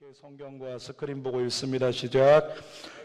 함께 성경과 스크린 보고 읽습니다. 시작.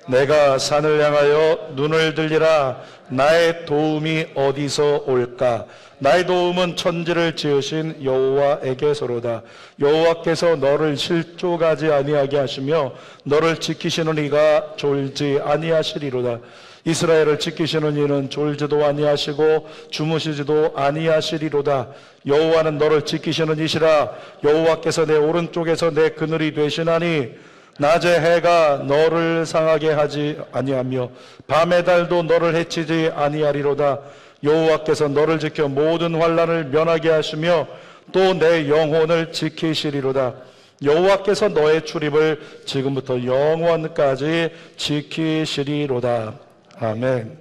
내가 산을 향하여 눈을 들리라. 나의 도움이 어디서 올까? 나의 도움은 천지를 지으신 여호와에게서로다. 여호와께서 너를 실족하지 아니하게 하시며 너를 지키시는 이가 졸지 아니하시리로다. 이스라엘을 지키시는 이는 졸지도 아니하시고 주무시지도 아니하시리로다. 여호와는 너를 지키시는 이시라. 여호와께서 내 오른쪽에서 내 그늘이 되시나니 낮에 해가 너를 상하게 하지 아니하며 밤의 달도 너를 해치지 아니하리로다. 여호와께서 너를 지켜 모든 환난을 면하게 하시며 또 내 영혼을 지키시리로다. 여호와께서 너의 출입을 지금부터 영원까지 지키시리로다. 아멘.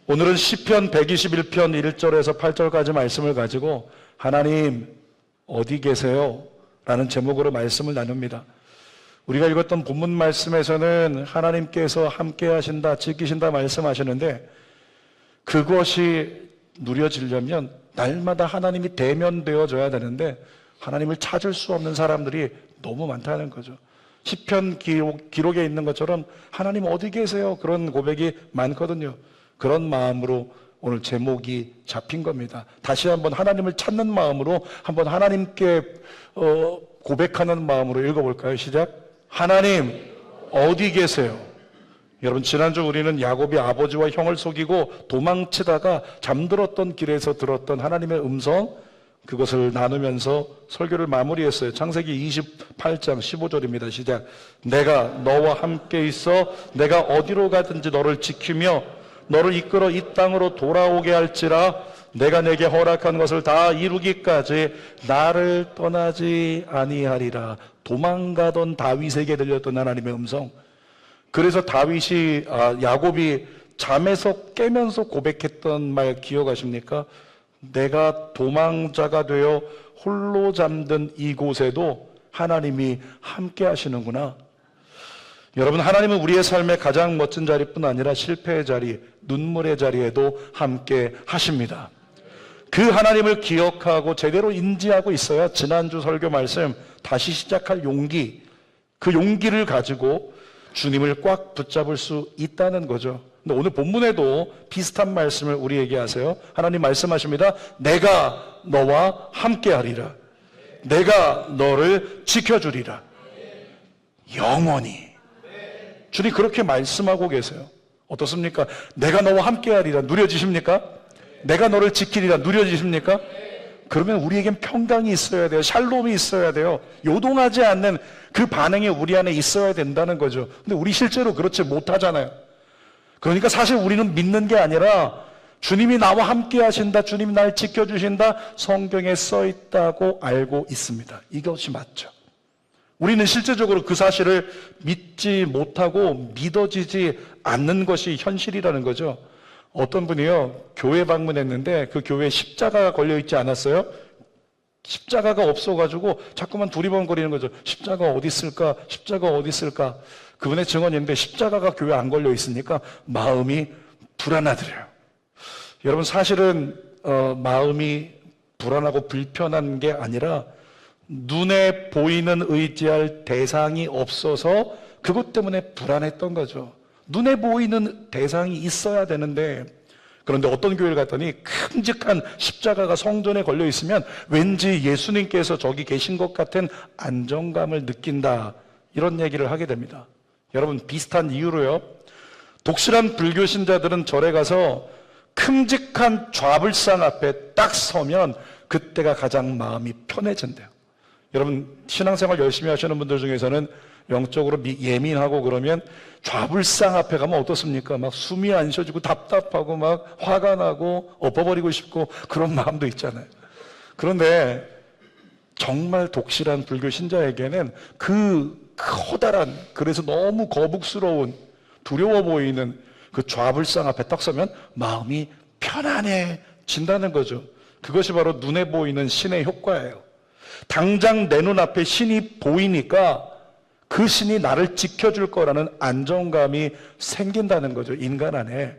오늘은 시편 121편 1절에서 8절까지 말씀을 가지고 하나님 어디 계세요? 라는 제목으로 말씀을 나눕니다. 우리가 읽었던 본문 말씀에서는 하나님께서 함께 하신다, 지키신다 말씀하시는데 그것이 누려지려면 날마다 하나님이 대면되어져야 되는데 하나님을 찾을 수 없는 사람들이 너무 많다는 거죠. 시편 기록에 있는 것처럼 하나님 어디 계세요? 그런 고백이 많거든요. 그런 마음으로 오늘 제목이 잡힌 겁니다. 다시 한번 하나님을 찾는 마음으로 한번 하나님께 고백하는 마음으로 읽어볼까요? 시작. 하나님 어디 계세요? 여러분 지난주 우리는 야곱이 아버지와 형을 속이고 도망치다가 잠들었던 길에서 들었던 하나님의 음성, 그것을 나누면서 설교를 마무리했어요. 창세기 28장 15절입니다. 시작. 내가 너와 함께 있어 내가 어디로 가든지 너를 지키며 너를 이끌어 이 땅으로 돌아오게 할지라. 내가 내게 허락한 것을 다 이루기까지 나를 떠나지 아니하리라. 도망가던 다윗에게 들렸던 하나님의 음성. 그래서 야곱이 잠에서 깨면서 고백했던 말 기억하십니까? 내가 도망자가 되어 홀로 잠든 이곳에도 하나님이 함께 하시는구나. 여러분, 하나님은 우리의 삶의 가장 멋진 자리뿐 아니라 실패의 자리, 눈물의 자리에도 함께 하십니다. 그 하나님을 기억하고 제대로 인지하고 있어야 지난주 설교 말씀 다시 시작할 용기, 그 용기를 가지고 주님을 꽉 붙잡을 수 있다는 거죠. 근데 오늘 본문에도 비슷한 말씀을 우리에게 하세요. 하나님 말씀하십니다. 내가 너와 함께 하리라. 내가 너를 지켜주리라. 영원히. 주님 그렇게 말씀하고 계세요. 어떻습니까? 내가 너와 함께 하리라. 누려지십니까? 내가 너를 지키리라. 누려지십니까? 그러면 우리에겐 평강이 있어야 돼요. 샬롬이 있어야 돼요. 요동하지 않는 그 반응이 우리 안에 있어야 된다는 거죠. 근데 우리 실제로 그렇지 못하잖아요. 그러니까 사실 우리는 믿는 게 아니라 주님이 나와 함께 하신다, 주님이 날 지켜주신다, 성경에 써 있다고 알고 있습니다. 이것이 맞죠. 우리는 실제적으로 그 사실을 믿지 못하고 믿어지지 않는 것이 현실이라는 거죠. 어떤 분이요, 교회 방문했는데 그 교회에 십자가가 걸려있지 않았어요? 십자가가 없어가지고 자꾸만 두리번거리는 거죠. 십자가 어디 있을까? 십자가 어디 있을까? 그분의 증언인데 십자가가 교회에 안 걸려있으니까 마음이 불안하더래요. 여러분 사실은 마음이 불안하고 불편한 게 아니라 눈에 보이는 의지할 대상이 없어서 그것 때문에 불안했던 거죠. 눈에 보이는 대상이 있어야 되는데, 그런데 어떤 교회를 갔더니 큼직한 십자가가 성전에 걸려 있으면 왠지 예수님께서 저기 계신 것 같은 안정감을 느낀다, 이런 얘기를 하게 됩니다. 여러분 비슷한 이유로요, 독실한 불교 신자들은 절에 가서 큼직한 좌불상 앞에 딱 서면 그때가 가장 마음이 편해진대요. 여러분 신앙생활 열심히 하시는 분들 중에서는 영적으로 예민하고 그러면 좌불상 앞에 가면 어떻습니까? 막 숨이 안 쉬어지고 답답하고 막 화가 나고 엎어버리고 싶고 그런 마음도 있잖아요. 그런데 정말 독실한 불교 신자에게는 그 커다란, 그래서 너무 거북스러운, 두려워 보이는 그 좌불상 앞에 딱 서면 마음이 편안해진다는 거죠. 그것이 바로 눈에 보이는 신의 효과예요. 당장 내 눈앞에 신이 보이니까 그 신이 나를 지켜줄 거라는 안정감이 생긴다는 거죠, 인간 안에.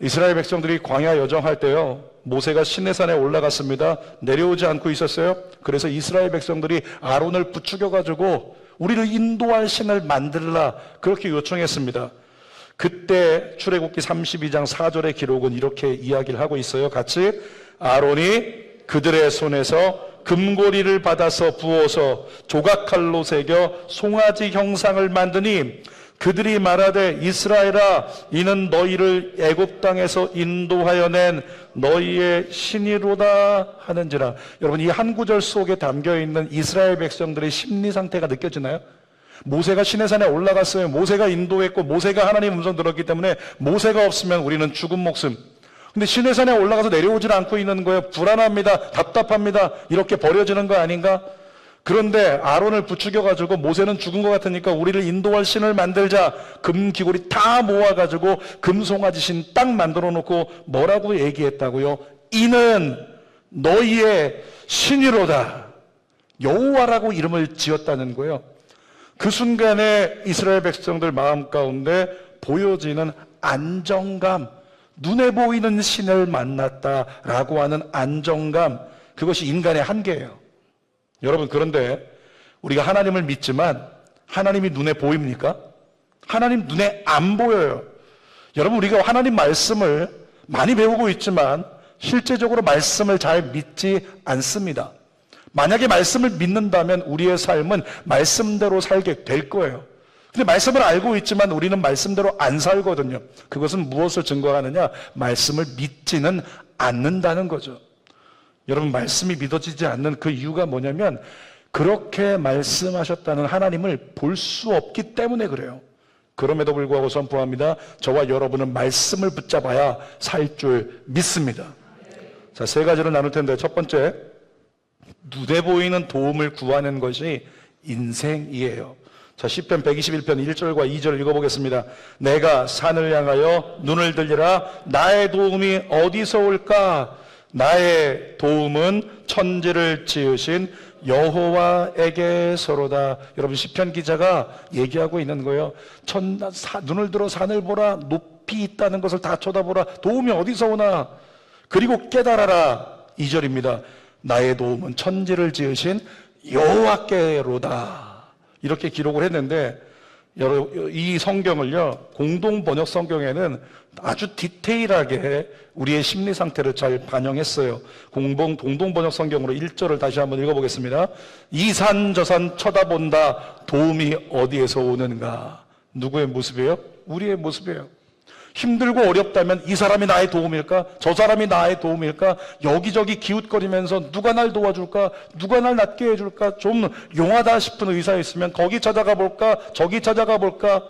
이스라엘 백성들이 광야 여정할 때요, 모세가 시내산에 올라갔습니다. 내려오지 않고 있었어요. 그래서 이스라엘 백성들이 아론을 부추겨가지고 우리를 인도할 신을 만들라, 그렇게 요청했습니다. 그때 출애굽기 32장 4절의 기록은 이렇게 이야기를 하고 있어요. 같이. 아론이 그들의 손에서 금고리를 받아서 부어서 조각칼로 새겨 송아지 형상을 만드니 그들이 말하되 이스라엘아, 이는 너희를 애굽 땅에서 인도하여 낸 너희의 신이로다 하는지라. 여러분, 이 한 구절 속에 담겨 있는 이스라엘 백성들의 심리 상태가 느껴지나요? 모세가 시내산에 올라갔어요. 모세가 인도했고 모세가 하나님 음성 들었기 때문에 모세가 없으면 우리는 죽은 목숨. 근데 시내산에 올라가서 내려오질 않고 있는 거예요. 불안합니다. 답답합니다. 이렇게 버려지는 거 아닌가? 그런데 아론을 부추겨가지고 모세는 죽은 것 같으니까 우리를 인도할 신을 만들자. 금기골이 다 모아가지고 금송아지 신 딱 만들어 놓고 뭐라고 얘기했다고요? 이는 너희의 신이로다. 여호와라고 이름을 지었다는 거예요. 그 순간에 이스라엘 백성들 마음 가운데 보여지는 안정감, 눈에 보이는 신을 만났다라고 하는 안정감, 그것이 인간의 한계예요. 여러분, 그런데 우리가 하나님을 믿지만 하나님이 눈에 보입니까? 하나님 눈에 안 보여요. 여러분, 우리가 하나님 말씀을 많이 배우고 있지만 실제적으로 말씀을 잘 믿지 않습니다. 만약에 말씀을 믿는다면 우리의 삶은 말씀대로 살게 될 거예요. 근데 말씀을 알고 있지만 우리는 말씀대로 안 살거든요. 그것은 무엇을 증거하느냐? 말씀을 믿지는 않는다는 거죠. 여러분, 말씀이 믿어지지 않는 그 이유가 뭐냐면 그렇게 말씀하셨다는 하나님을 볼 수 없기 때문에 그래요. 그럼에도 불구하고 선포합니다. 저와 여러분은 말씀을 붙잡아야 살 줄 믿습니다. 자, 세 가지를 나눌 텐데, 첫 번째, 눈에 보이는 도움을 구하는 것이 인생이에요. 자, 시편 121편 1절과 2절을 읽어보겠습니다. 내가 산을 향하여 눈을 들리라. 나의 도움이 어디서 올까? 나의 도움은 천지를 지으신 여호와에게서로다. 여러분, 시편 기자가 얘기하고 있는 거예요. 눈을 들어 산을 보라. 높이 있다는 것을 다 쳐다보라. 도움이 어디서 오나? 그리고 깨달아라. 2절입니다. 나의 도움은 천지를 지으신 여호와께로다. 이렇게 기록을 했는데, 이 성경을요, 공동 번역 성경에는 아주 디테일하게 우리의 심리 상태를 잘 반영했어요. 동동 번역 성경으로 1절을 다시 한번 읽어보겠습니다. 이 산 저 산 쳐다본다. 도움이 어디에서 오는가? 누구의 모습이에요? 우리의 모습이에요. 힘들고 어렵다면 이 사람이 나의 도움일까? 저 사람이 나의 도움일까? 여기저기 기웃거리면서 누가 날 도와줄까? 누가 날 낫게 해줄까? 좀 용하다 싶은 의사 있으면 거기 찾아가 볼까? 저기 찾아가 볼까?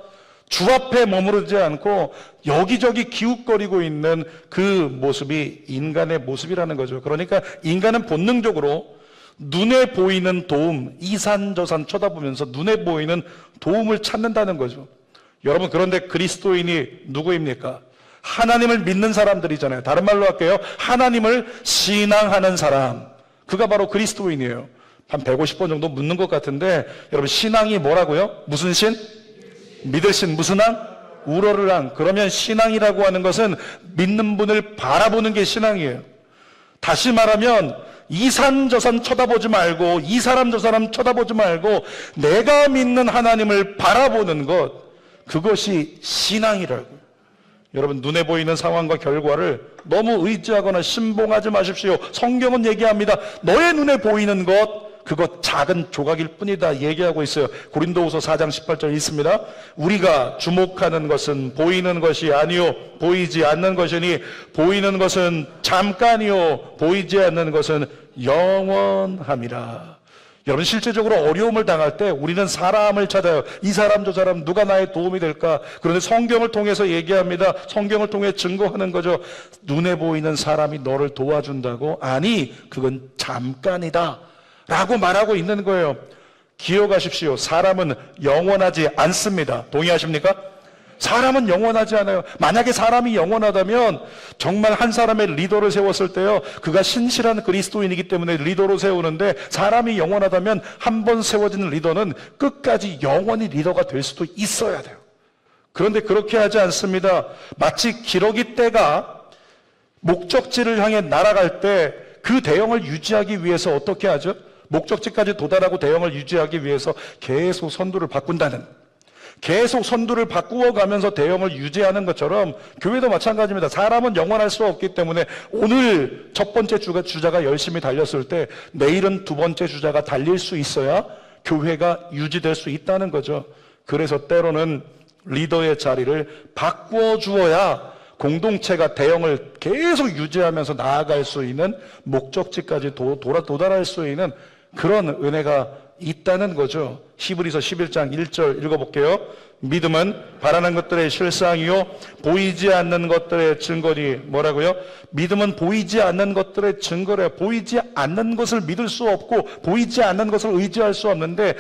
주 앞에 머무르지 않고 여기저기 기웃거리고 있는 그 모습이 인간의 모습이라는 거죠. 그러니까 인간은 본능적으로 눈에 보이는 도움, 이 산 저 산 쳐다보면서 눈에 보이는 도움을 찾는다는 거죠. 여러분, 그런데 그리스도인이 누구입니까? 하나님을 믿는 사람들이잖아요. 다른 말로 할게요. 하나님을 신앙하는 사람. 그가 바로 그리스도인이에요. 한 150번 정도 묻는 것 같은데, 여러분, 신앙이 뭐라고요? 무슨 신? 믿을 신. 무슨 앙? 우러를 앙. 그러면 신앙이라고 하는 것은 믿는 분을 바라보는 게 신앙이에요. 다시 말하면 이 산 저 산 쳐다보지 말고, 이 사람 저 사람 쳐다보지 말고 내가 믿는 하나님을 바라보는 것, 그것이 신앙이라고. 여러분, 눈에 보이는 상황과 결과를 너무 의지하거나 신봉하지 마십시오. 성경은 얘기합니다. 너의 눈에 보이는 것, 그것 작은 조각일 뿐이다 얘기하고 있어요. 고린도후서 4장 18절 있습니다. 우리가 주목하는 것은 보이는 것이 아니요 보이지 않는 것이니 보이는 것은 잠깐이요 보이지 않는 것은 영원함이라. 여러분, 실제적으로 어려움을 당할 때 우리는 사람을 찾아요. 이 사람 저 사람 누가 나의 도움이 될까? 그런데 성경을 통해서 얘기합니다. 성경을 통해 증거하는 거죠. 눈에 보이는 사람이 너를 도와준다고? 아니, 그건 잠깐이다 라고 말하고 있는 거예요. 기억하십시오. 사람은 영원하지 않습니다. 동의하십니까? 사람은 영원하지 않아요. 만약에 사람이 영원하다면 정말 한 사람의 리더를 세웠을 때요, 그가 신실한 그리스도인이기 때문에 리더로 세우는데, 사람이 영원하다면 한 번 세워진 리더는 끝까지 영원히 리더가 될 수도 있어야 돼요. 그런데 그렇게 하지 않습니다. 마치 기러기 떼가 목적지를 향해 날아갈 때 그 대형을 유지하기 위해서 어떻게 하죠? 목적지까지 도달하고 대형을 유지하기 위해서 계속 선두를 바꾼다는, 계속 선두를 바꾸어 가면서 대형을 유지하는 것처럼 교회도 마찬가지입니다. 사람은 영원할 수 없기 때문에 오늘 첫 번째 주자가 열심히 달렸을 때 내일은 두 번째 주자가 달릴 수 있어야 교회가 유지될 수 있다는 거죠. 그래서 때로는 리더의 자리를 바꾸어 주어야 공동체가 대형을 계속 유지하면서 나아갈 수 있는 목적지까지 도달할 수 있는 그런 은혜가 있다는 거죠. 히브리서 11장 1절 읽어볼게요. 믿음은 바라는 것들의 실상이요 보이지 않는 것들의 증거니. 뭐라고요? 믿음은 보이지 않는 것들의 증거래요. 보이지 않는 것을 믿을 수 없고 보이지 않는 것을 의지할 수 없는데,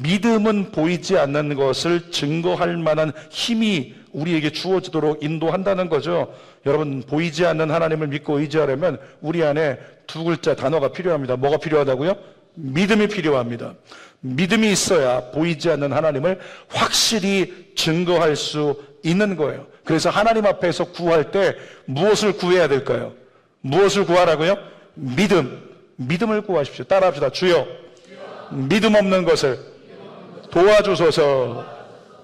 믿음은 보이지 않는 것을 증거할 만한 힘이 우리에게 주어지도록 인도한다는 거죠. 여러분, 보이지 않는 하나님을 믿고 의지하려면 우리 안에 두 글자 단어가 필요합니다. 뭐가 필요하다고요? 믿음이 필요합니다. 믿음이 있어야 보이지 않는 하나님을 확실히 증거할 수 있는 거예요. 그래서 하나님 앞에서 구할 때 무엇을 구해야 될까요? 무엇을 구하라고요? 믿음을 구하십시오. 따라합시다. 주여, 믿음 없는 것을 도와주소서.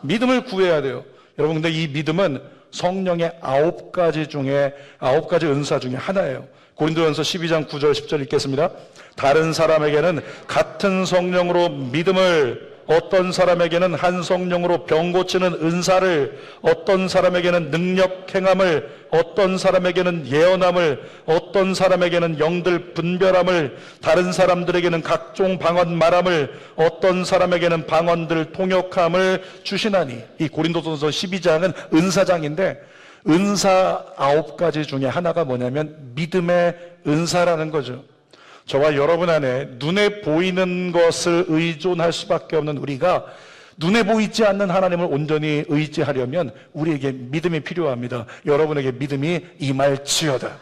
믿음을 구해야 돼요. 여러분, 근데 이 믿음은 성령의 9가지 중에 9가지 은사 중에 하나예요. 고린도전서 12장 9절 10절 읽겠습니다. 다른 사람에게는 같은 성령으로 믿음을, 어떤 사람에게는 한 성령으로 병 고치는 은사를, 어떤 사람에게는 능력 행함을, 어떤 사람에게는 예언함을, 어떤 사람에게는 영들 분별함을, 다른 사람들에게는 각종 방언 말함을, 어떤 사람에게는 방언들 통역함을 주시나니. 이 고린도전서 12장은 은사장인데, 은사 9가지 중에 하나가 뭐냐면 믿음의 은사라는 거죠. 저와 여러분 안에 눈에 보이는 것을 의존할 수밖에 없는 우리가 눈에 보이지 않는 하나님을 온전히 의지하려면 우리에게 믿음이 필요합니다. 여러분에게 믿음이 임할지어다.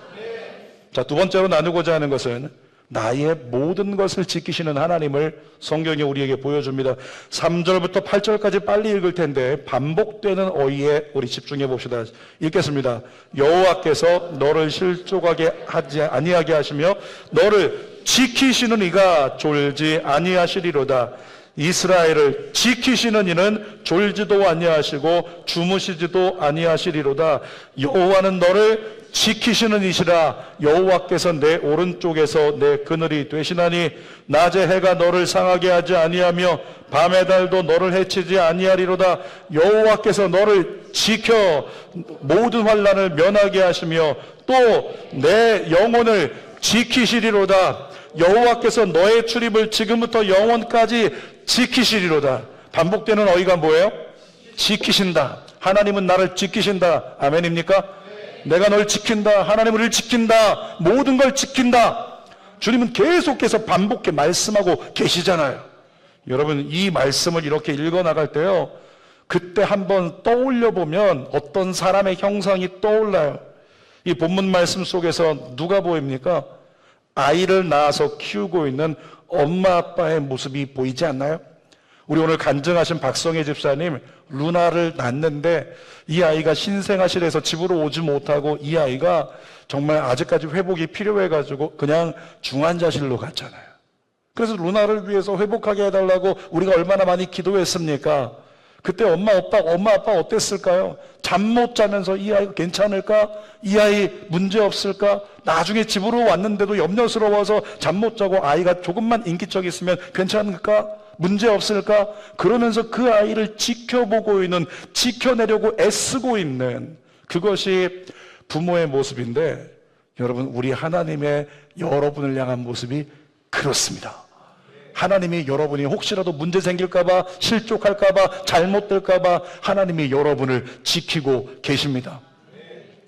자, 두 번째로 나누고자 하는 것은 나의 모든 것을 지키시는 하나님을 성경이 우리에게 보여줍니다. 3절부터 8절까지 빨리 읽을 텐데 반복되는 어휘에 우리 집중해 봅시다. 읽겠습니다. 여호와께서 너를 실족하게 하지 아니하게 하시며 너를 지키시는 이가 졸지 아니하시리로다. 이스라엘을 지키시는 이는 졸지도 아니하시고 주무시지도 아니하시리로다. 여호와는 너를 지키시는 이시라. 여호와께서 내 오른쪽에서 내 그늘이 되시나니 낮에 해가 너를 상하게 하지 아니하며 밤의 달도 너를 해치지 아니하리로다. 여호와께서 너를 지켜 모든 환난을 면하게 하시며 또 내 영혼을 지키시리로다. 여호와께서 너의 출입을 지금부터 영원까지 지키시리로다. 반복되는 어휘가 뭐예요? 지키신다. 하나님은 나를 지키신다. 아멘입니까? 내가 널 지킨다. 하나님은 우리를 지킨다. 모든 걸 지킨다. 주님은 계속해서 반복해 말씀하고 계시잖아요. 여러분, 이 말씀을 이렇게 읽어나갈 때요, 그때 한번 떠올려 보면 어떤 사람의 형상이 떠올라요. 이 본문 말씀 속에서 누가 보입니까? 아이를 낳아서 키우고 있는 엄마 아빠의 모습이 보이지 않나요? 우리 오늘 간증하신 박성혜 집사님, 루나를 낳는데 이 아이가 신생아실에서 집으로 오지 못하고 이 아이가 정말 아직까지 회복이 필요해가지고 그냥 중환자실로 갔잖아요. 그래서 루나를 위해서 회복하게 해달라고 우리가 얼마나 많이 기도했습니까? 그때 엄마 아빠 어땠을까요? 잠 못 자면서 이 아이가 괜찮을까? 이 아이 문제 없을까? 나중에 집으로 왔는데도 염려스러워서 잠 못 자고 아이가 조금만 인기척 있으면 괜찮을까? 문제 없을까? 그러면서 그 아이를 지켜보고 있는, 지켜내려고 애쓰고 있는, 그것이 부모의 모습인데, 여러분, 우리 하나님의 여러분을 향한 모습이 그렇습니다. 하나님이 여러분이 혹시라도 문제 생길까봐, 실족할까봐, 잘못될까봐 하나님이 여러분을 지키고 계십니다.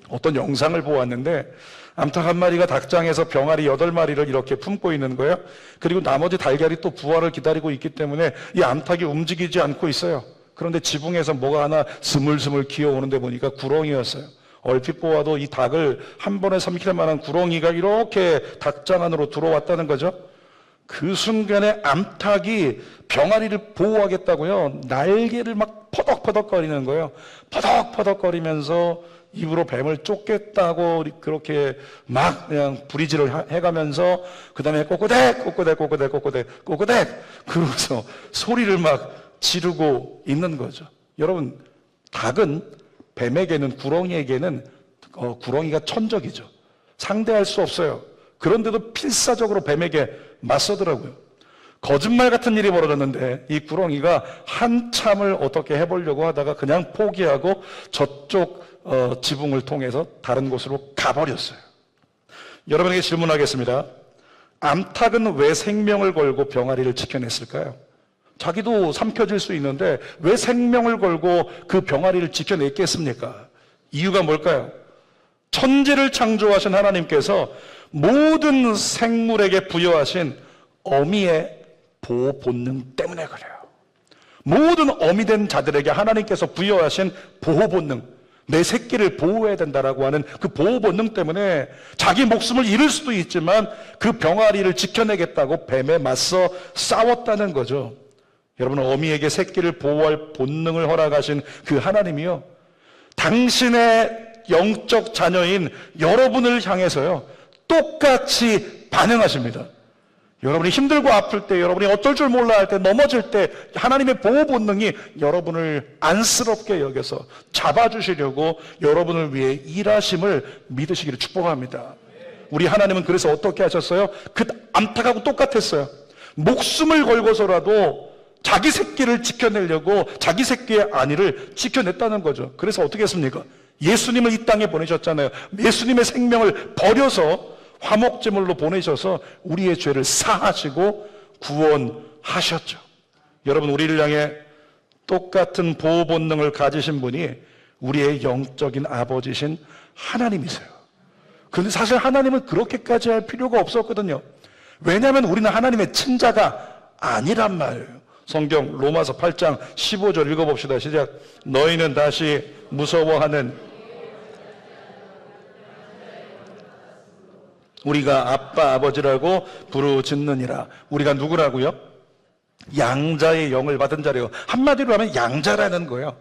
어떤 영상을 보았는데 암탉 한 마리가 닭장에서 병아리 8마리를 이렇게 품고 있는 거예요. 그리고 나머지 달걀이 또 부화를 기다리고 있기 때문에 이 암탉이 움직이지 않고 있어요. 그런데 지붕에서 뭐가 하나 스물스물 기어오는데 보니까 구렁이였어요. 얼핏 보아도 이 닭을 한 번에 삼킬 만한 구렁이가 이렇게 닭장 안으로 들어왔다는 거죠. 그 순간에 암탉이 병아리를 보호하겠다고요. 날개를 막 퍼덕퍼덕거리는 거예요. 퍼덕퍼덕거리면서 입으로 뱀을 쫓겠다고 그렇게 막 그냥 부리지를 해가면서 그 다음에 꼬꼬댁 꼬꼬댁 꼬꼬댁 꼬꼬댁 꼬꼬댁 그러면서 소리를 막 지르고 있는 거죠. 여러분, 닭은 뱀에게는, 구렁이에게는 구렁이가 천적이죠. 상대할 수 없어요. 그런데도 필사적으로 뱀에게 맞서더라고요. 거짓말 같은 일이 벌어졌는데 이 구렁이가 한참을 어떻게 해보려고 하다가 그냥 포기하고 저쪽 지붕을 통해서 다른 곳으로 가버렸어요. 여러분에게 질문하겠습니다. 암탉은 왜 생명을 걸고 병아리를 지켜냈을까요? 자기도 삼켜질 수 있는데 왜 생명을 걸고 그 병아리를 지켜냈겠습니까? 이유가 뭘까요? 천지를 창조하신 하나님께서 모든 생물에게 부여하신 어미의 보호 본능 때문에 그래요. 모든 어미된 자들에게 하나님께서 부여하신 보호 본능, 내 새끼를 보호해야 된다라고 하는 그 보호 본능 때문에 자기 목숨을 잃을 수도 있지만 그 병아리를 지켜내겠다고 뱀에 맞서 싸웠다는 거죠. 여러분, 어미에게 새끼를 보호할 본능을 허락하신 그 하나님이요, 당신의 영적 자녀인 여러분을 향해서요 똑같이 반응하십니다. 여러분이 힘들고 아플 때, 여러분이 어떨 줄 몰라 할 때, 넘어질 때 하나님의 보호 본능이 여러분을 안쓰럽게 여겨서 잡아주시려고 여러분을 위해 일하심을 믿으시기를 축복합니다. 우리 하나님은 그래서 어떻게 하셨어요? 그 암탉하고 똑같았어요. 목숨을 걸고서라도 자기 새끼를 지켜내려고 자기 새끼의 안위를 지켜냈다는 거죠. 그래서 어떻게 했습니까? 예수님을 이 땅에 보내셨잖아요. 예수님의 생명을 버려서 화목제물로 보내셔서 우리의 죄를 사하시고 구원하셨죠. 여러분, 우리를 향해 똑같은 보호 본능을 가지신 분이 우리의 영적인 아버지신 하나님이세요. 그런데 사실 하나님은 그렇게까지 할 필요가 없었거든요. 왜냐하면 우리는 하나님의 친자가 아니란 말이에요. 성경 로마서 8장 15절 읽어봅시다. 시작. 너희는 다시 무서워하는 우리가 아빠 아버지라고 부르짖느니라. 우리가 누구라고요? 양자의 영을 받은 자래요. 한마디로 하면 양자라는 거예요.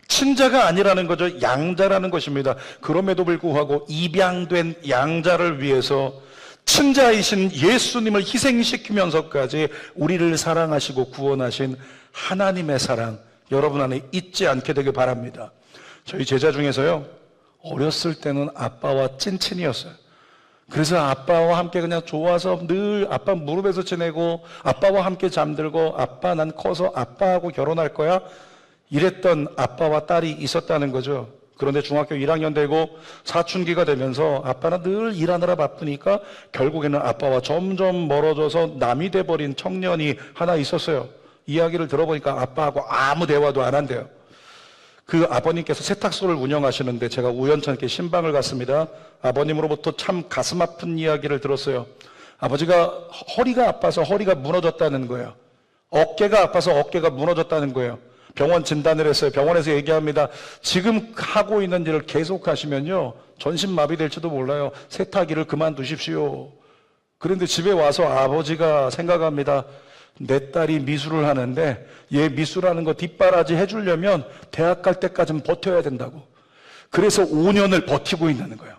친자가 아니라는 거죠. 양자라는 것입니다. 그럼에도 불구하고 입양된 양자를 위해서 친자이신 예수님을 희생시키면서까지 우리를 사랑하시고 구원하신 하나님의 사랑, 여러분 안에 잊지 않게 되길 바랍니다. 저희 제자 중에서요, 어렸을 때는 아빠와 찐친이었어요. 그래서 아빠와 함께 그냥 좋아서 늘 아빠 무릎에서 지내고 아빠와 함께 잠들고 아빠 난 커서 아빠하고 결혼할 거야 이랬던 아빠와 딸이 있었다는 거죠. 그런데 중학교 1학년 되고 사춘기가 되면서 아빠는 늘 일하느라 바쁘니까 결국에는 아빠와 점점 멀어져서 남이 돼버린 청년이 하나 있었어요. 이야기를 들어보니까 아빠하고 아무 대화도 안 한대요. 그 아버님께서 세탁소를 운영하시는데 제가 우연찮게 신방을 갔습니다. 아버님으로부터 참 가슴 아픈 이야기를 들었어요. 아버지가 허리가 아파서 허리가 무너졌다는 거예요. 어깨가 아파서 어깨가 무너졌다는 거예요. 병원 진단을 했어요. 병원에서 얘기합니다. 지금 하고 있는 일을 계속 하시면요 전신마비 될지도 몰라요. 세탁일을 그만두십시오. 그런데 집에 와서 아버지가 생각합니다. 내 딸이 미술을 하는데 얘 미술하는 거 뒷바라지 해주려면 대학 갈 때까지는 버텨야 된다고. 그래서 5년을 버티고 있는 거예요.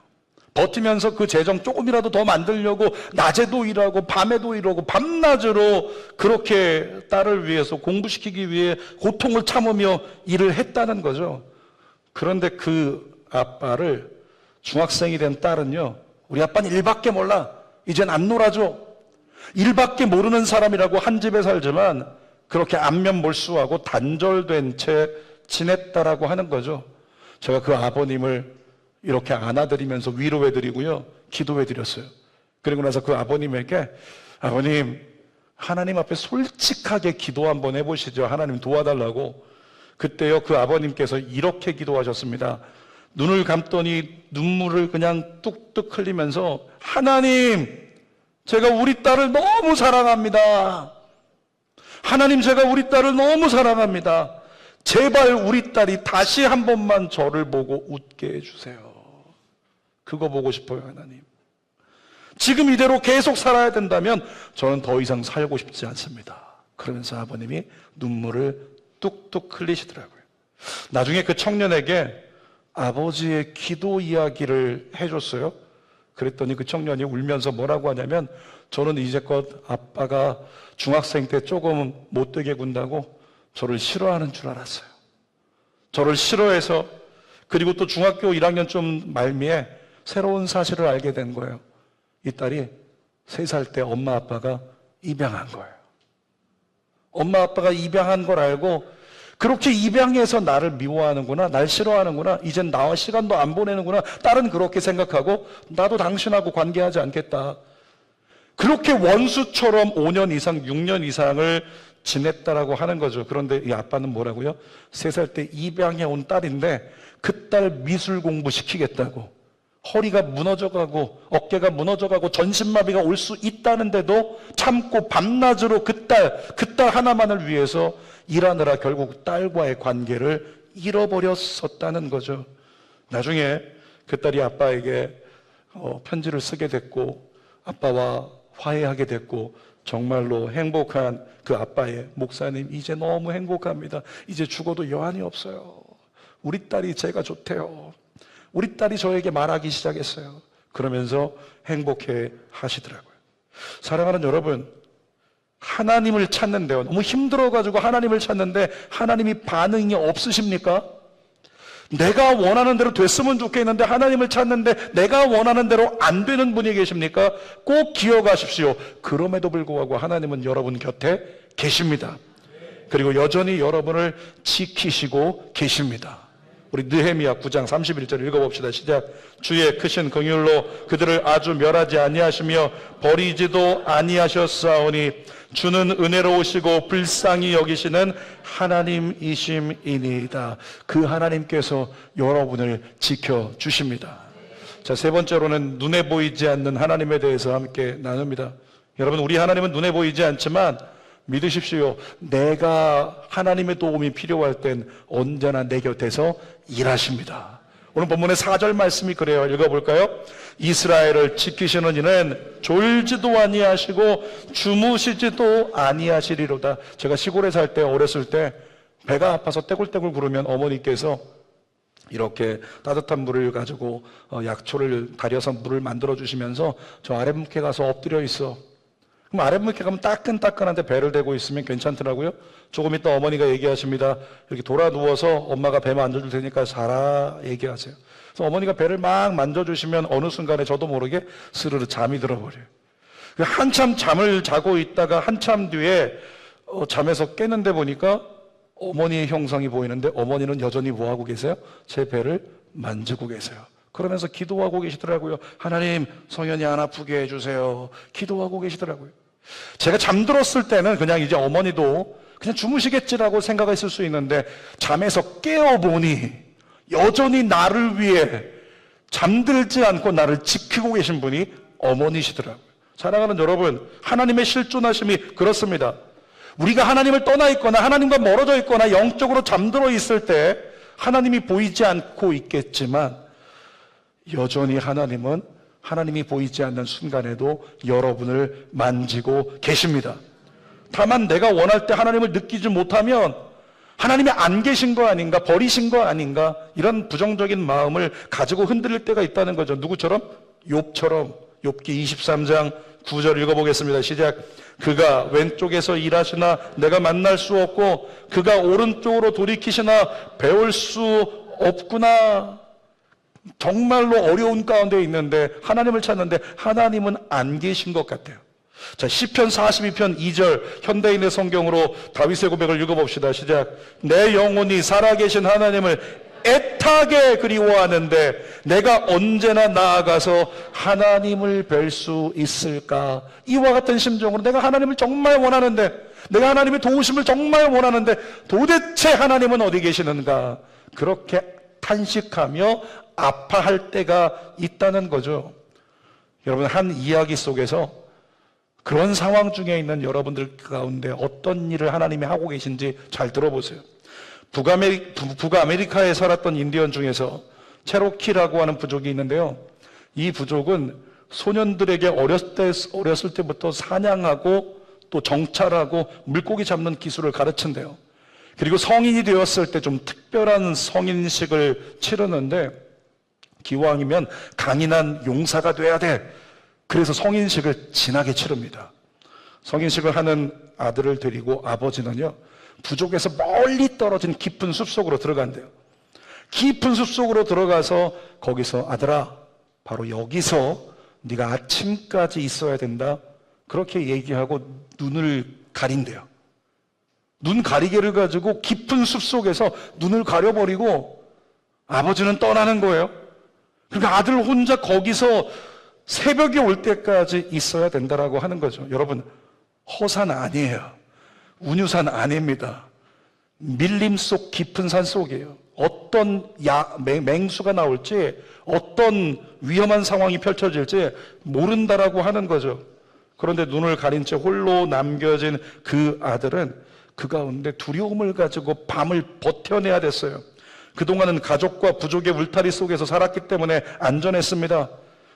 버티면서 그 재정 조금이라도 더 만들려고 낮에도 일하고 밤에도 일하고 밤낮으로 그렇게 딸을 위해서 공부시키기 위해 고통을 참으며 일을 했다는 거죠. 그런데 그 아빠를, 중학생이 된 딸은요, 우리 아빠는 일밖에 몰라, 이젠 안 놀아줘, 일밖에 모르는 사람이라고 한 집에 살지만 그렇게 안면몰수하고 단절된 채 지냈다라고 하는 거죠. 제가 그 아버님을 이렇게 안아드리면서 위로해드리고요, 기도해드렸어요. 그리고 나서 그 아버님에게, 아버님, 하나님 앞에 솔직하게 기도 한번 해보시죠. 하나님 도와달라고. 그때요, 그 아버님께서 이렇게 기도하셨습니다. 눈을 감더니 눈물을 그냥 뚝뚝 흘리면서, 하나님, 제가 우리 딸을 너무 사랑합니다. 하나님, 제가 우리 딸을 너무 사랑합니다. 제발 우리 딸이 다시 한 번만 저를 보고 웃게 해주세요. 그거 보고 싶어요, 하나님. 지금 이대로 계속 살아야 된다면 저는 더 이상 살고 싶지 않습니다. 그러면서 아버님이 눈물을 뚝뚝 흘리시더라고요. 나중에 그 청년에게 아버지의 기도 이야기를 해줬어요. 그랬더니 그 청년이 울면서 뭐라고 하냐면, 저는 이제껏 아빠가 중학생 때 조금 못되게 군다고 저를 싫어하는 줄 알았어요. 저를 싫어해서, 그리고 또 중학교 1학년쯤 말미에 새로운 사실을 알게 된 거예요. 이 딸이 3살 때 엄마 아빠가 입양한 거예요. 엄마 아빠가 입양한 걸 알고 그렇게 입양해서 나를 미워하는구나, 날 싫어하는구나, 이젠 나와 시간도 안 보내는구나, 딸은 그렇게 생각하고 나도 당신하고 관계하지 않겠다. 그렇게 원수처럼 5년 이상, 6년 이상을 지냈다라고 하는 거죠. 그런데 이 아빠는 뭐라고요? 3살 때 입양해 온 딸인데 그 딸 미술 공부 시키겠다고, 허리가 무너져가고 어깨가 무너져가고 전신마비가 올 수 있다는데도 참고 밤낮으로 그 딸 하나만을 위해서 일하느라 결국 딸과의 관계를 잃어버렸었다는 거죠. 나중에 그 딸이 아빠에게 편지를 쓰게 됐고 아빠와 화해하게 됐고, 정말로 행복한 그 아빠의, 목사님 이제 너무 행복합니다. 이제 죽어도 여한이 없어요. 우리 딸이 제가 좋대요. 우리 딸이 저에게 말하기 시작했어요. 그러면서 행복해 하시더라고요. 사랑하는 여러분, 하나님을 찾는데요, 너무 힘들어가지고 하나님을 찾는데 하나님이 반응이 없으십니까? 내가 원하는 대로 됐으면 좋겠는데 하나님을 찾는데 내가 원하는 대로 안 되는 분이 계십니까? 꼭 기억하십시오. 그럼에도 불구하고 하나님은 여러분 곁에 계십니다. 그리고 여전히 여러분을 지키시고 계십니다. 우리 느헤미야 9장 31절 읽어봅시다. 시작. 주의 크신 긍휼로 그들을 아주 멸하지 아니하시며 버리지도 아니하셨사오니 주는 은혜로우시고 불쌍히 여기시는 하나님이심이니이다. 그 하나님께서 여러분을 지켜주십니다. 자, 세 번째로는 눈에 보이지 않는 하나님에 대해서 함께 나눕니다. 여러분, 우리 하나님은 눈에 보이지 않지만 믿으십시오. 내가 하나님의 도움이 필요할 땐 언제나 내 곁에서 일하십니다. 오늘 본문의 4절 말씀이 그래요. 읽어볼까요? 이스라엘을 지키시는 이는 졸지도 아니하시고 주무시지도 아니하시리로다. 제가 시골에 살 때, 어렸을 때 배가 아파서 떼굴떼굴 구르면 어머니께서 이렇게 따뜻한 물을 가지고 약초를 달여서 물을 만들어 주시면서 저 아랫목에 가서 엎드려 있어. 그럼 아랫목에 가면 따끈따끈한데 배를 대고 있으면 괜찮더라고요. 조금 있다 어머니가 얘기하십니다. 이렇게 돌아 누워서 엄마가 배 만져줄 테니까 자라 얘기하세요. 그래서 어머니가 배를 막 만져주시면 어느 순간에 저도 모르게 스르르 잠이 들어버려요. 한참 잠을 자고 있다가 한참 뒤에 잠에서 깨는데 보니까 어머니의 형상이 보이는데 어머니는 여전히 뭐하고 계세요? 제 배를 만지고 계세요. 그러면서 기도하고 계시더라고요. 하나님, 성현이 안 아프게 해주세요. 기도하고 계시더라고요. 제가 잠들었을 때는 그냥 이제 어머니도 그냥 주무시겠지라고 생각했을 수 있는데, 잠에서 깨어보니 여전히 나를 위해 잠들지 않고 나를 지키고 계신 분이 어머니시더라고요. 사랑하는 여러분, 하나님의 실존하심이 그렇습니다. 우리가 하나님을 떠나 있거나 하나님과 멀어져 있거나 영적으로 잠들어 있을 때 하나님이 보이지 않고 있겠지만, 여전히 하나님은 하나님이 보이지 않는 순간에도 여러분을 만지고 계십니다. 다만 내가 원할 때 하나님을 느끼지 못하면 하나님이 안 계신 거 아닌가, 버리신 거 아닌가, 이런 부정적인 마음을 가지고 흔들릴 때가 있다는 거죠. 누구처럼? 욥처럼. 욥기 23장 9절 읽어보겠습니다. 시작. 그가 왼쪽에서 일하시나 내가 만날 수 없고 그가 오른쪽으로 돌이키시나 배울 수 없구나. 정말로 어려운 가운데 있는데 하나님을 찾는데 하나님은 안 계신 것 같아요. 자, 시편 42편 2절 현대인의 성경으로 다윗의 고백을 읽어봅시다. 시작. 내 영혼이 살아계신 하나님을 애타게 그리워하는데 내가 언제나 나아가서 하나님을 뵐 수 있을까? 이와 같은 심정으로 내가 하나님을 정말 원하는데, 내가 하나님의 도우심을 정말 원하는데 도대체 하나님은 어디 계시는가? 그렇게 탄식하며 아파할 때가 있다는 거죠. 여러분, 한 이야기 속에서 그런 상황 중에 있는 여러분들 가운데 어떤 일을 하나님이 하고 계신지 잘 들어보세요. 북아메리카에 살았던 인디언 중에서 체로키라고 하는 부족이 있는데요. 이 부족은 소년들에게 어렸을 때부터 사냥하고 또 정찰하고 물고기 잡는 기술을 가르친대요. 그리고 성인이 되었을 때 좀 특별한 성인식을 치르는데 기왕이면 강인한 용사가 돼야 돼. 그래서 성인식을 진하게 치릅니다. 성인식을 하는 아들을 데리고 아버지는요, 부족에서 멀리 떨어진 깊은 숲속으로 들어간대요. 깊은 숲속으로 들어가서 거기서 아들아, 바로 여기서 네가 아침까지 있어야 된다. 그렇게 얘기하고 눈을 가린대요. 눈 가리개를 가지고 깊은 숲속에서 눈을 가려버리고 아버지는 떠나는 거예요. 그러니까 아들 혼자 거기서 새벽이 올 때까지 있어야 된다라고 하는 거죠. 여러분, 허산 아니에요. 운유산 아닙니다. 밀림 속 깊은 산 속이에요. 어떤 맹수가 나올지, 어떤 위험한 상황이 펼쳐질지 모른다라고 하는 거죠. 그런데 눈을 가린 채 홀로 남겨진 그 아들은 그 가운데 두려움을 가지고 밤을 버텨내야 됐어요. 그동안은 가족과 부족의 울타리 속에서 살았기 때문에 안전했습니다.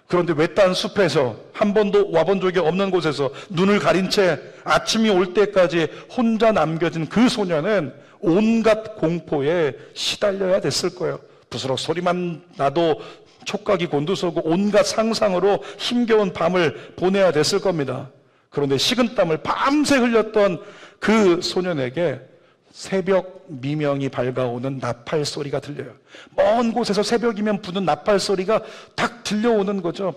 그런데 외딴 숲에서 한 번도 와본 적이 없는 곳에서 눈을 가린 채 아침이 올 때까지 혼자 남겨진 그 소녀는 온갖 공포에 시달려야 됐을 거예요. 부스럭 소리만 나도 촉각이 곤두서고 온갖 상상으로 힘겨운 밤을 보내야 됐을 겁니다. 그런데 식은땀을 밤새 흘렸던 그 소년에게 새벽 미명이 밝아오는 나팔 소리가 들려요. 먼 곳에서 새벽이면 부는 나팔 소리가 딱 들려오는 거죠.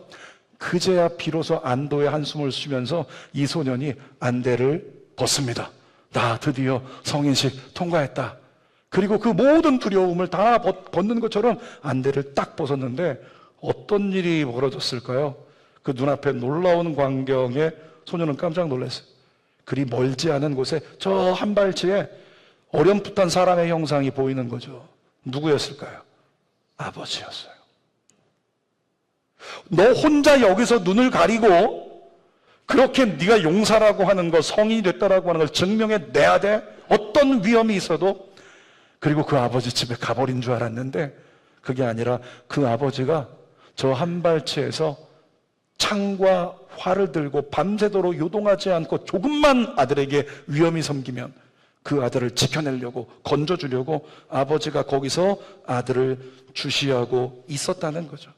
그제야 비로소 안도의 한숨을 쉬면서 이 소년이 안대를 벗습니다. 나 드디어 성인식 통과했다. 그리고 그 모든 두려움을 다 벗는 것처럼 안대를 딱 벗었는데 어떤 일이 벌어졌을까요? 그 눈앞에 놀라운 광경에 소년은 깜짝 놀랐어요. 그리 멀지 않은 곳에 저 한 발치에 어렴풋한 사람의 형상이 보이는 거죠. 누구였을까요? 아버지였어요. 너 혼자 여기서 눈을 가리고 그렇게 네가 용사라고 하는 거, 성인이 됐다라고 하는 걸 증명해내야 돼? 어떤 위험이 있어도. 그리고 그 아버지 집에 가버린 줄 알았는데 그게 아니라 그 아버지가 저 한발치에서 창과 활을 들고 밤새도록 요동하지 않고 조금만 아들에게 위험이 섬기면 그 아들을 지켜내려고, 건져주려고 아버지가 거기서 아들을 주시하고 있었다는 거죠.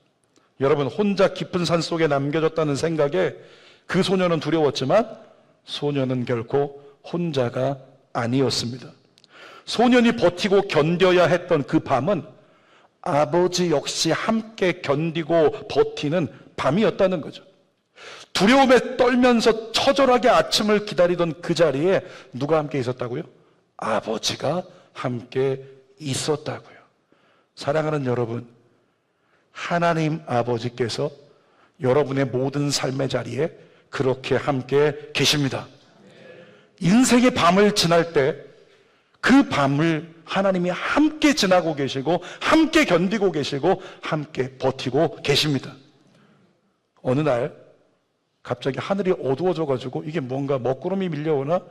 여러분, 혼자 깊은 산 속에 남겨졌다는 생각에 그 소녀는 두려웠지만 소녀는 결코 혼자가 아니었습니다. 소년이 버티고 견뎌야 했던 그 밤은 아버지 역시 함께 견디고 버티는 밤이었다는 거죠. 두려움에 떨면서 처절하게 아침을 기다리던 그 자리에 누가 함께 있었다고요? 아버지가 함께 있었다고요. 사랑하는 여러분, 하나님 아버지께서 여러분의 모든 삶의 자리에 그렇게 함께 계십니다. 인생의 밤을 지날 때 그 밤을 하나님이 함께 지나고 계시고 함께 견디고 계시고 함께 버티고 계십니다. 어느 날 갑자기 하늘이 어두워져가지고 이게 뭔가 먹구름이 밀려오나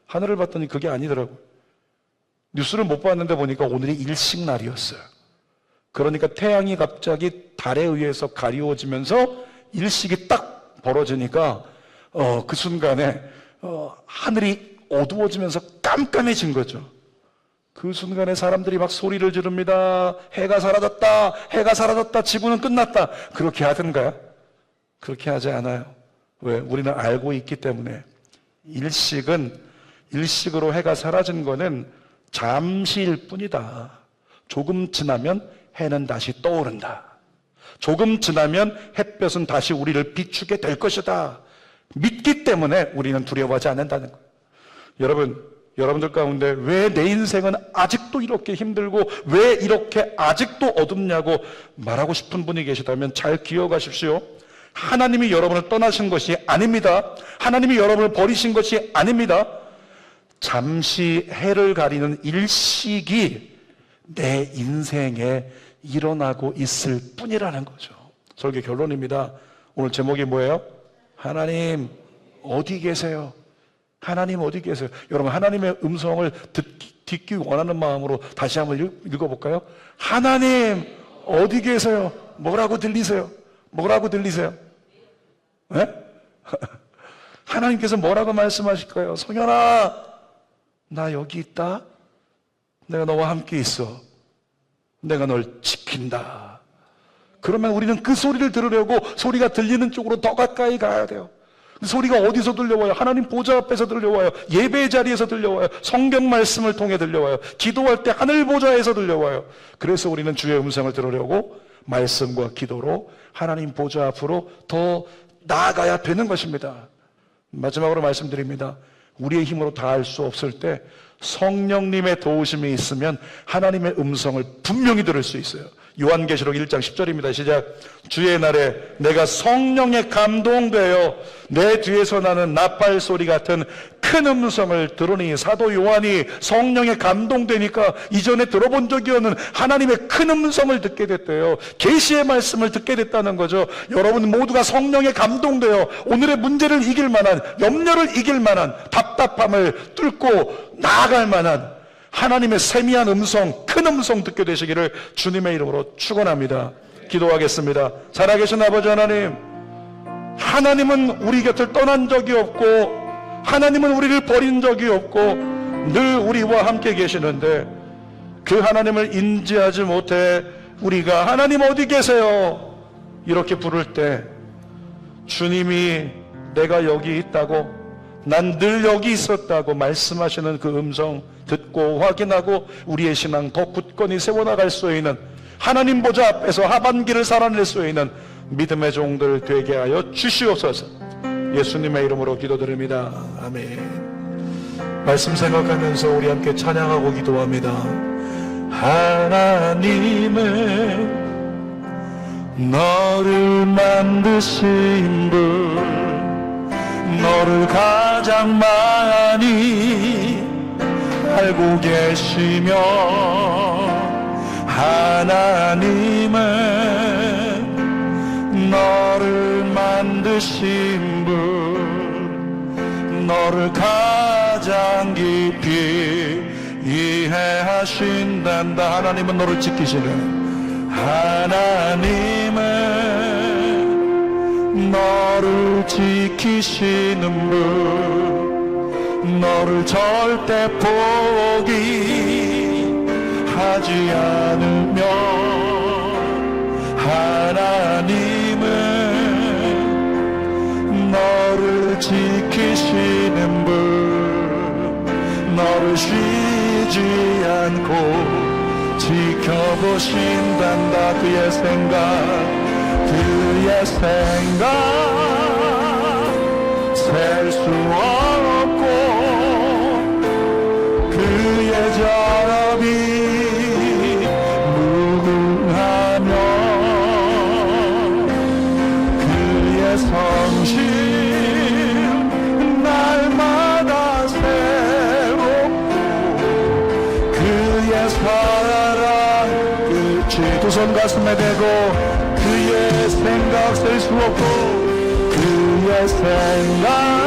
하늘을 봤더니 그게 아니더라고요. 뉴스를 못 봤는데 보니까 오늘이 일식날이었어요. 그러니까 태양이 갑자기 달에 의해서 가리워지면서 일식이 딱 벌어지니까 그 순간에 하늘이 어두워지면서 깜깜해진 거죠. 그 순간에 사람들이 막 소리를 지릅니다. 해가 사라졌다, 해가 사라졌다, 지구는 끝났다. 그렇게 하던가요? 그렇게 하지 않아요. 왜? 우리는 알고 있기 때문에 일식으로 해가 사라진 거는 잠시일 뿐이다. 조금 지나면 해는 다시 떠오른다. 조금 지나면 햇볕은 다시 우리를 비추게 될 것이다. 믿기 때문에 우리는 두려워하지 않는다는 거예요. 여러분들 가운데 왜 내 인생은 아직도 이렇게 힘들고 왜 이렇게 아직도 어둡냐고 말하고 싶은 분이 계시다면 잘 기억하십시오. 하나님이 여러분을 떠나신 것이 아닙니다. 하나님이 여러분을 버리신 것이 아닙니다. 잠시 해를 가리는 일식이 내 인생에 일어나고 있을 뿐이라는 거죠. 설교 결론입니다. 오늘 제목이 뭐예요? 하나님 어디 계세요? 하나님 어디 계세요? 여러분, 하나님의 음성을 듣기 원하는 마음으로 다시 한번 읽어볼까요? 하나님 어디 계세요? 뭐라고 들리세요? 뭐라고 들리세요? 예? 하나님께서 뭐라고 말씀하실까요? 성현아, 나 여기 있다. 내가 너와 함께 있어. 내가 널 지킨다. 그러면 우리는 그 소리를 들으려고 소리가 들리는 쪽으로 더 가까이 가야 돼요. 그 소리가 어디서 들려와요? 하나님 보좌 앞에서 들려와요. 예배의 자리에서 들려와요. 성경 말씀을 통해 들려와요. 기도할 때 하늘 보좌에서 들려와요. 그래서 우리는 주의 음성을 들으려고 말씀과 기도로 하나님 보좌 앞으로 더 나아가야 되는 것입니다. 마지막으로 말씀드립니다. 우리의 힘으로 다 할 수 없을 때 성령님의 도우심이 있으면 하나님의 음성을 분명히 들을 수 있어요. 요한계시록 1장 10절입니다. 시작. 주의 날에 내가 성령에 감동되어 내 뒤에서 나는 나팔 소리 같은 큰 음성을 들으니, 사도 요한이 성령에 감동되니까 이전에 들어본 적이 없는 하나님의 큰 음성을 듣게 됐대요. 계시의 말씀을 듣게 됐다는 거죠. 여러분 모두가 성령에 감동되어 오늘의 문제를 이길 만한, 염려를 이길 만한, 답답함을 뚫고 나아갈 만한 하나님의 세미한 음성, 큰 음성 듣게 되시기를 주님의 이름으로 축원합니다. 기도하겠습니다. 살아계신 아버지 하나님, 하나님은 우리 곁을 떠난 적이 없고 하나님은 우리를 버린 적이 없고 늘 우리와 함께 계시는데, 그 하나님을 인지하지 못해 우리가 하나님 어디 계세요? 이렇게 부를 때 주님이 내가 여기 있다고, 난 늘 여기 있었다고 말씀하시는 그 음성 듣고 확인하고 우리의 신앙 더 굳건히 세워나갈 수 있는, 하나님 보좌 앞에서 하반기를 살아낼 수 있는 믿음의 종들 되게 하여 주시옵소서. 예수님의 이름으로 기도드립니다. 아멘. 말씀 생각하면서 우리 함께 찬양하고 기도합니다. 하나님은 너를 만드신 분, 너를 가장 많이 알고 계시며, 하나님은 너를 만드신 분, 너를 가장 깊이 이해하신단다. 하나님은 너를 지키시는, 하나님은 너를 지키시는 분, 너를 절대 포기하지 않으며, 하나님은 너를 지키시는 분, 너를 쉬지 않고 지켜보신단다. 그의 생각 셀 수 없고, 그의 자비 무궁하며, 그의 성실 날마다 새롭고, 그의 사랑 끝이 두 손 가슴에 대고, 그의 생각 셀 수 없고, 그의 생각